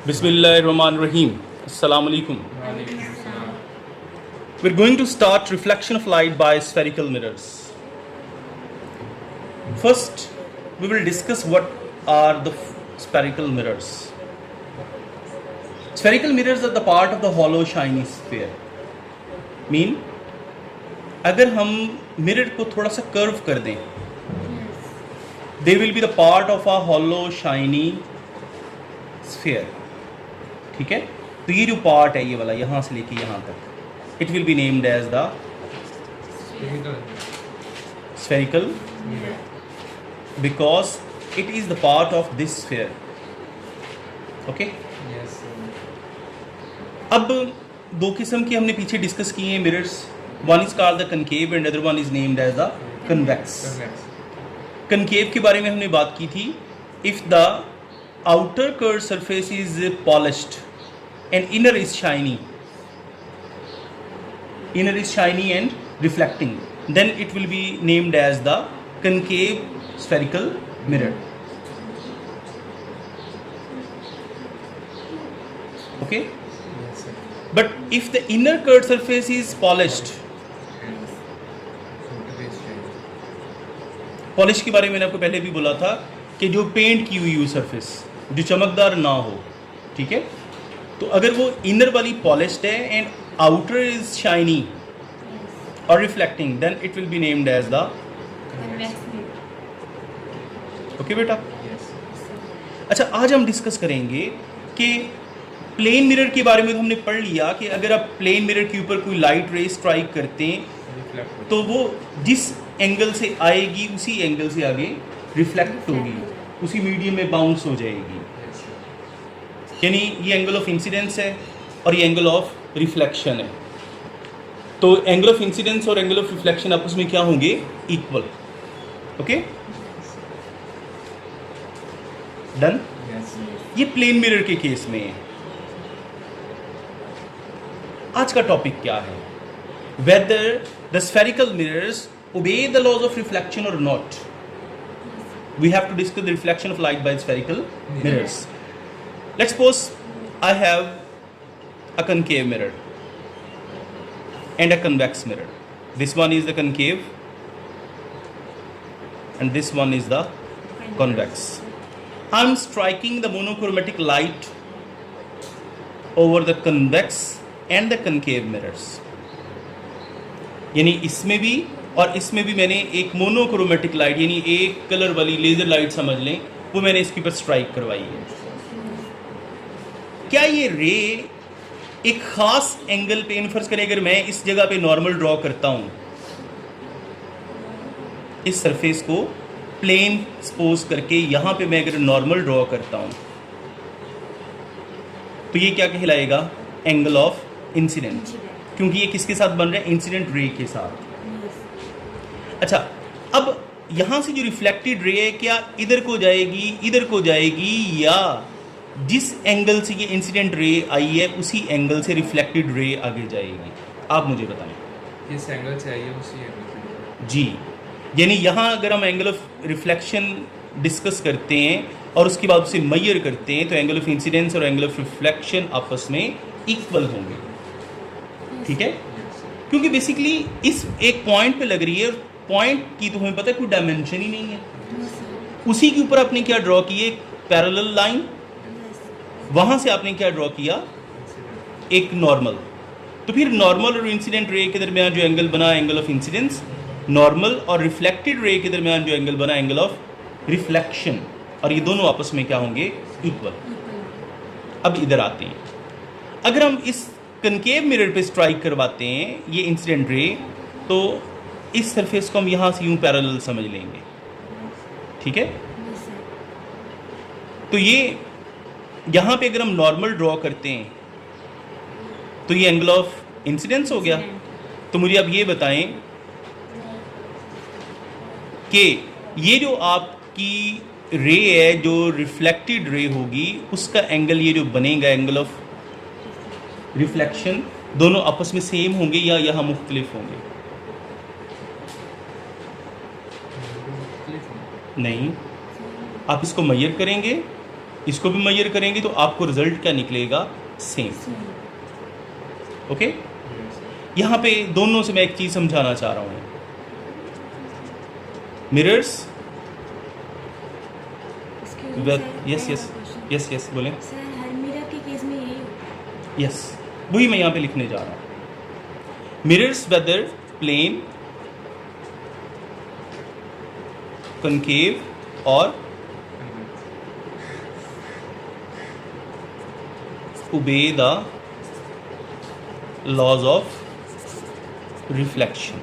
Bismillahirrahmanirrahim. Assalamu alaikum. We're going to start reflection of light by spherical mirrors. First, we will discuss what are the spherical mirrors. Spherical mirrors are the part of the hollow shiny sphere. Mean, अगर हम mirror को थोड़ा सा curve कर दें, they will be the part of a hollow shiny sphere. ठीक है, तो ये जो पार्ट है ये वाला यहाँ से लेके यहाँ तक, it will be named as the spherical because it is the part of this sphere. Okay? Yes. अब दो किस्म की हमने पीछे डिस्कस किए हैं mirrors. One is called the concave and other one is named as the convex. Concave के बारे में हमने बात की थी. If the outer curved surface is polished and inner is shiny and reflecting, then it will be named as the concave spherical mirror. Okay? Yes, sir. But if the inner curved surface is polished, polish के बारे में मैंने आपको पहले भी बोला था कि जो पेंट की हुई सरफेस जो चमकदार ना हो, ठीक है, तो अगर वो इनर वाली पॉलिश्ड है एंड आउटर इज शाइनी और reflecting, then it will be named as the okay बेटा. Yes. अच्छा, आज हम डिस्कस करेंगे कि प्लेन मिरर के बारे में तो हमने पढ़ लिया कि अगर आप प्लेन मिरर के ऊपर कोई लाइट रे स्ट्राइक करते हैं Reflect. तो वो जिस एंगल से आएगी उसी एंगल से आगे रिफ्लेक्ट होगी, उसी मीडियम में बाउंस हो जाएगी. Yes, sir. यानी ये एंगल ऑफ इंसिडेंस है और ये एंगल ऑफ रिफ्लेक्शन है. तो एंगल ऑफ इंसिडेंस और एंगल ऑफ रिफ्लेक्शन आपस में क्या होंगे? इक्वल. Okay, done. Yes. ये प्लेन मिरर के केस में है. आज का टॉपिक क्या है? Whether the spherical mirrors obey the laws of reflection or not. We have to discuss the reflection of light by spherical mirrors. Let's suppose I have a concave mirror and a convex mirror. This one is the concave and this one is the convex. I'm striking the monochromatic light over the convex and the concave mirrors. यानी इसमें भी और इसमें भी मैंने एक monochromatic light यानी एक कलर वाली लेज़र लाइट समझ लें, वो मैंने इसके ऊपर स्ट्राइक करवाई है. क्या ये रे एक ख़ास एंगल पे, इनफर्स करें अगर मैं इस जगह पे नॉर्मल ड्रॉ करता हूँ, इस सरफेस को प्लेन सपोज करके यहाँ पे मैं अगर नॉर्मल ड्रॉ करता हूँ तो ये क्या कहलाएगा? एंगल ऑफ इंसिडेंट, क्योंकि ये किसके साथ बन रहा है? इंसिडेंट रे के साथ. अच्छा, अब यहाँ से जो रिफ्लेक्टेड रे है क्या इधर को जाएगी, इधर को जाएगी, या जिस एंगल से ये इंसिडेंट रे आई है उसी एंगल से रिफ्लेक्टेड रे आगे जाएगी? आप मुझे बताएं. इस एंगल से आइए उसी एंगल जी, यानी यहाँ अगर हम एंगल ऑफ रिफ्लेक्शन डिस्कस करते हैं और उसके बाद उसे मेजर करते हैं तो एंगल ऑफ इंसिडेंस और एंगल ऑफ रिफ्लेक्शन आपस में इक्वल होंगे. ठीक है, क्योंकि बेसिकली इस एक पॉइंट पे लग रही है, पॉइंट की तो हमें पता है कोई डायमेंशन ही नहीं है. उसी के ऊपर आपने क्या ड्रॉ किए? Parallel line. वहां से आपने क्या ड्रॉ किया? एक नॉर्मल. तो फिर नॉर्मल और इंसिडेंट रे के दरमियान जो एंगल बना, एंगल ऑफ इंसिडेंस. नॉर्मल और रिफ्लेक्टेड रे के दरमियान जो एंगल बना, एंगल ऑफ रिफ्लेक्शन. और ये दोनों आपस में क्या होंगे? इक्वल. अब इधर आते हैं. अगर हम इस कनकेव मिरर पे स्ट्राइक करवाते हैं ये इंसिडेंट रे, तो इस सरफेस को हम यहाँ से यूं पैरेलल समझ लेंगे. ठीक है, तो ये यहाँ पे अगर हम नॉर्मल ड्रॉ करते हैं तो ये एंगल ऑफ इंसिडेंस हो गया. तो मुझे अब ये बताएं कि ये जो आपकी रे है जो रिफ्लेक्टेड रे होगी उसका एंगल ये जो बनेगा एंगल ऑफ रिफ्लेक्शन, दोनों आपस में सेम होंगे या यहाँ मुख्तलिफ होंगे? नहीं, आप इसको मेजर करेंगे इसको भी मेजर करेंगे तो आपको रिजल्ट क्या निकलेगा, सेम। ओके, यहाँ पे दोनों से मैं एक चीज़ समझाना चाह रहा हूँ। Mirrors, yes yes yes yes बोलें। सर हर मिरर के केस में यही यस, वही मैं यहाँ पे लिखने जा रहा हूँ। मिरर्स वेदर प्लेन, कनकेव और obey the laws of reflection।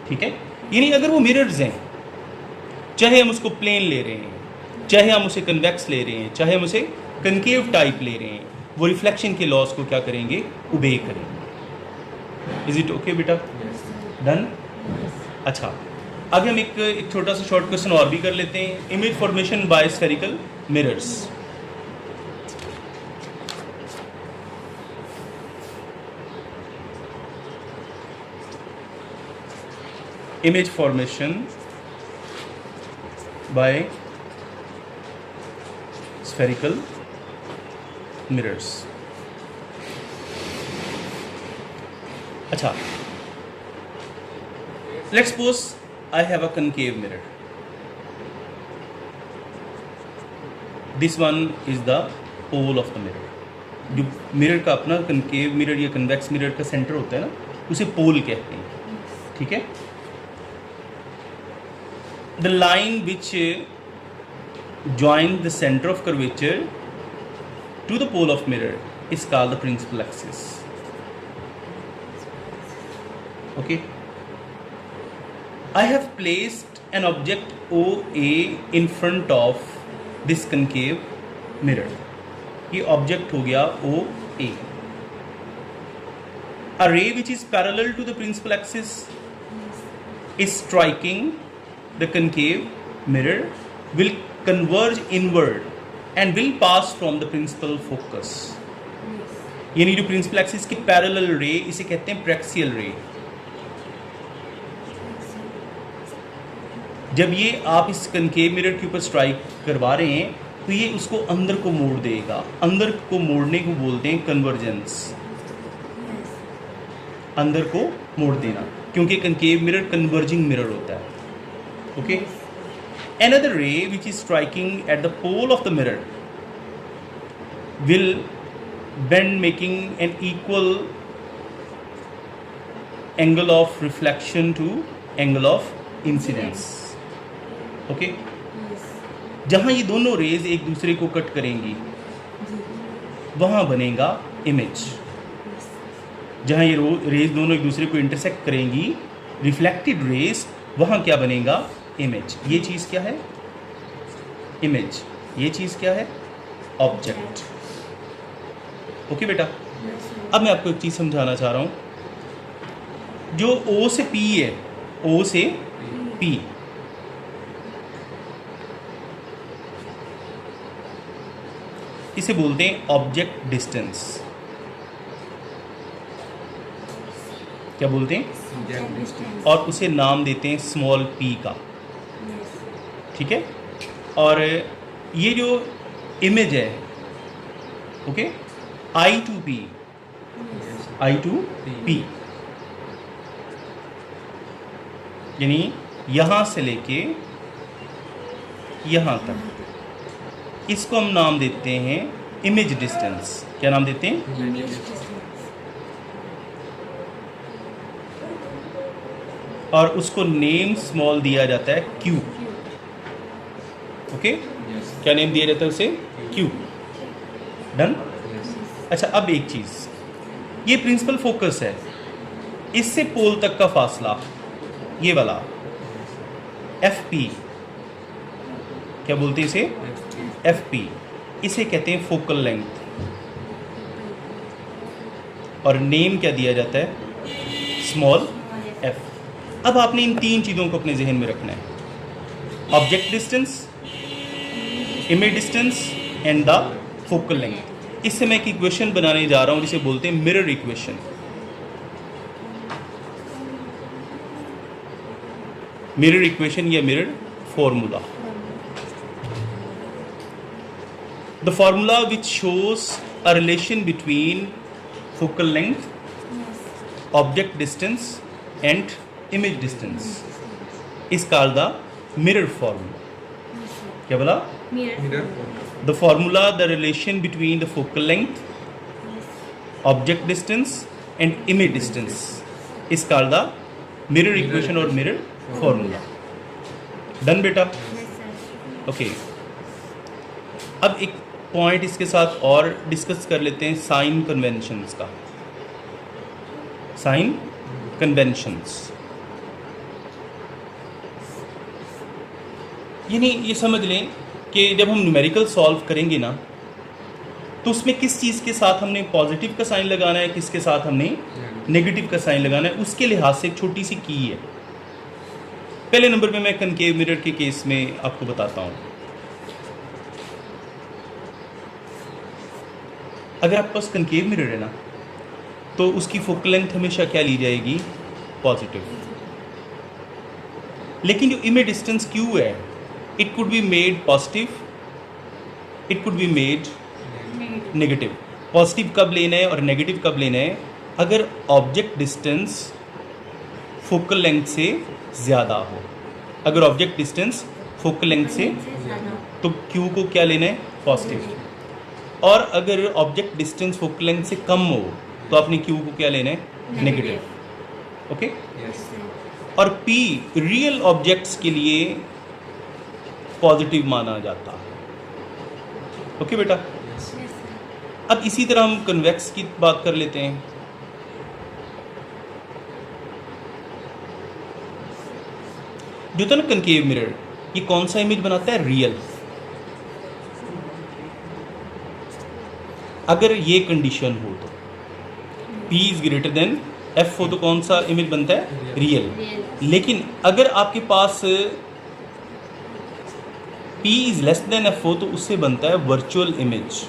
ठीक है, यानी अगर वो मिरर्स हैं, चाहे हम उसको प्लेन ले रहे हैं, चाहे हम उसे कन्वेक्स ले रहे हैं, चाहे हम उसे कनकेव टाइप ले रहे हैं, वो रिफ्लेक्शन के लॉज को क्या करेंगे, ओबे करेंगे। इज इट ओके बेटा? डन। अच्छा, आगे हम एक छोटा सा शॉर्ट क्वेश्चन और भी कर लेते हैं। Image formation by spherical mirrors. image formation by spherical mirrors। अच्छा, let's suppose I have a concave mirror. This one is the pole of the mirror। जो मिरर का अपना कनकेव मिरर या कन्वेक्स मिरर का सेंटर होता है ना, उसे पोल कहते हैं। ठीक है, the line which joins the center of curvature to the pole of mirror is called the principal axis। okay, I have placed an object OA in front of this concave mirror। ये object हो गया OA। a ray which is parallel to the principal axis is striking the concave mirror will converge inward and will pass from the principal focus। यानी जो principal axis की parallel रे, इसे कहते हैं प्रैक्सियल रे। जब ये आप इस कनकेव मिरर के ऊपर स्ट्राइक करवा रहे हैं तो ये उसको अंदर को मोड़ देगा। अंदर को मोड़ने को बोलते हैं कन्वर्जेंस, अंदर को मोड़ देना, क्योंकि कनकेव मिरर कन्वर्जिंग मिरर होता है। Okay, another ray which is striking at the pole of the mirror will bend, making an equal angle of reflection to angle of incidence। Okay, जहाँ ये दोनों रेज एक दूसरे को कट करेंगी वहाँ बनेगा इमेज। जहाँ ये रेज दोनों एक दूसरे को इंटरसेक्ट करेंगी, रिफ्लेक्टेड रेज, वहाँ क्या बनेगा, इमेज। ये चीज़ क्या है, इमेज। ये चीज़ क्या है, ऑब्जेक्ट। ओके बेटा, अब मैं आपको एक चीज़ समझाना चाह रहा हूँ। जो O से P है, O से P, इसे बोलते हैं ऑब्जेक्ट डिस्टेंस। क्या बोलते हैं? और उसे नाम देते हैं स्मॉल p का। ठीक है, और ये जो इमेज है, okay, I to P, I to P, यानी यहाँ से लेके यहाँ तक, इसको हम नाम देते हैं इमेज डिस्टेंस। क्या नाम देते हैं? और उसको नेम स्मॉल दिया जाता है Q। ओके, क्या नेम दिया जाता है उसे? Q। डन। अच्छा, अब एक चीज़, ये प्रिंसिपल फोकस है, इससे पोल तक का फासला, ये वाला FP, क्या बोलते हैं इसे? FP। इसे कहते हैं फोकल लेंथ, और नेम क्या दिया जाता है? Small f। अब आपने इन तीन चीज़ों को अपने जहन में रखना है, object distance, image distance and the focal length. इससे मैं एक इक्वेशन बनाने जा रहा हूँ जिसे बोलते हैं मिरर इक्वेशन। मिरर इक्वेशन या mirror formula. The formula which shows a relation between focal length, Yes. object distance and image distance is called the mirror formula. Yes, sir. क्या बोला? Mirror. Mirror. The formula, the relation between the focal length, Yes. object distance and image distance is called the mirror equation or mirror formula. Done बेटा? Yes, sir. Okay अब एक point इसके साथ और discuss कर लेते हैं, साइन कन्वेंशंस का। साइन कन्वेंशंस यानी ये समझ लें कि जब हम न्यूमेरिकल सॉल्व करेंगे ना, तो उसमें किस चीज़ के साथ हमने पॉजिटिव का साइन लगाना है, किसके साथ हमने नेगेटिव का साइन लगाना है, उसके लिहाज से एक छोटी सी की है। पहले नंबर पे मैं कनकेव मिरर के केस में आपको बताता हूँ। अगर आपके पास कनकेव मिरर है ना, तो उसकी फोकल लेंथ हमेशा क्या ली जाएगी? पॉजिटिव। लेकिन जो इमेज डिस्टेंस क्यू है, it could be made positive, it could be made Negative. Negative. Positive कब लेना है और नेगेटिव कब लेना है? अगर ऑब्जेक्ट डिस्टेंस फोकल लेंथ से ज़्यादा हो। अगर ऑब्जेक्ट डिस्टेंस फोकल लेंथ से ज़्यादा. तो क्यू को क्या लेना है? पॉजिटिव। और अगर ऑब्जेक्ट डिस्टेंस फोकल लेंथ से कम हो तो आपने क्यू को क्या लेना है? नेगेटिव। ओके। Yes. और पी रियल ऑब्जेक्ट्स के लिए पॉजिटिव माना जाता है। ओके बेटा। Yes. Yes, sir. अब इसी तरह हम कन्वेक्स की बात कर लेते हैं। जो था ना कनकेव मिरर, ये कौन सा इमेज बनाता है? रियल। अगर ये कंडीशन हो तो P is greater than F हो तो कौन सा इमेज बनता है? रियल। Real. लेकिन अगर आपके पास P is less than F हो तो उससे बनता है वर्चुअल इमेज।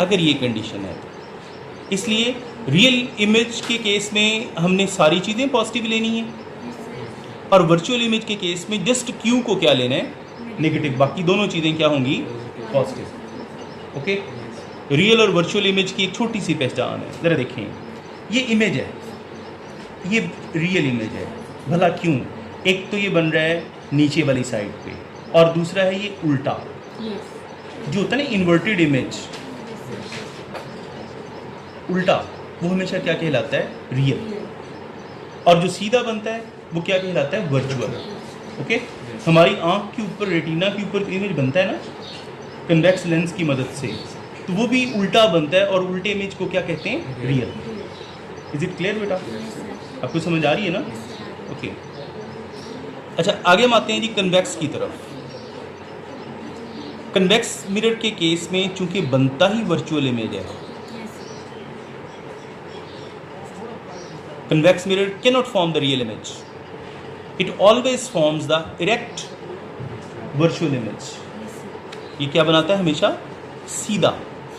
अगर ये कंडीशन है तो इसलिए रियल इमेज के केस में हमने सारी चीज़ें पॉजिटिव लेनी है, Yes, sir. और वर्चुअल इमेज के केस में जस्ट क्यू को क्या लेना है? नेगेटिव। बाकी दोनों चीज़ें क्या होंगी? पॉजिटिव। ओके। रियल और वर्चुअल इमेज की एक छोटी सी पहचान है, ज़रा देखें। ये इमेज है, ये रियल इमेज है। भला क्यों? एक तो ये बन रहा है नीचे वाली साइड पे, और दूसरा है ये उल्टा, Yes. जो होता है ना इन्वर्टेड इमेज, Yes, sir. उल्टा, वो हमेशा क्या कहलाता है? रियल। Real. और जो सीधा बनता है वो क्या कहलाता है? वर्चुअल। ओके। हमारी आंख के ऊपर, रेटिना के ऊपर इमेज बनता है ना कन्वेक्स लेंस की मदद से, तो वो भी उल्टा बनता है, और उल्टे इमेज को क्या कहते हैं? Real. Real. Is it clear बेटा? Yes, sir. आपको समझ आ रही है ना? Yes, sir. ओके। अच्छा, आगे हम आते हैं जी कन्वेक्स की तरफ। कन्वेक्स मिरर के केस में चूंकि बनता ही वर्चुअल इमेज है, Yes, sir. convex mirror cannot form the real image. It always forms the erect virtual image. Yes, sir. ये क्या बनाता है? हमेशा सीधा।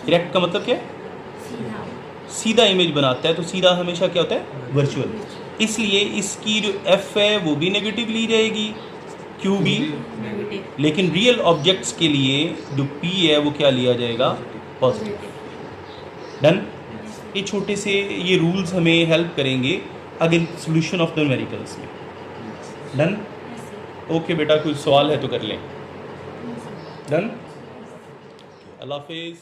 erect का मतलब क्या है? सीधा. सीधा इमेज बनाता है। तो सीधा हमेशा क्या होता है? वर्चुअल। इसलिए इसकी जो f है वो भी नेगेटिव ली जाएगी, q भी, Negative. लेकिन रियल ऑब्जेक्ट्स के लिए जो p है वो क्या लिया जाएगा? Positive. Positive. Done. Yes, sir. ये छोटे से ये रूल्स हमें हेल्प करेंगे आगे सॉल्यूशन ऑफ द न्यूमेरिकल्स में। डन। Yes, sir. ओके बेटा, कोई सवाल है तो कर लें। Yes, sir. डन। अल्लाह हाफिज़।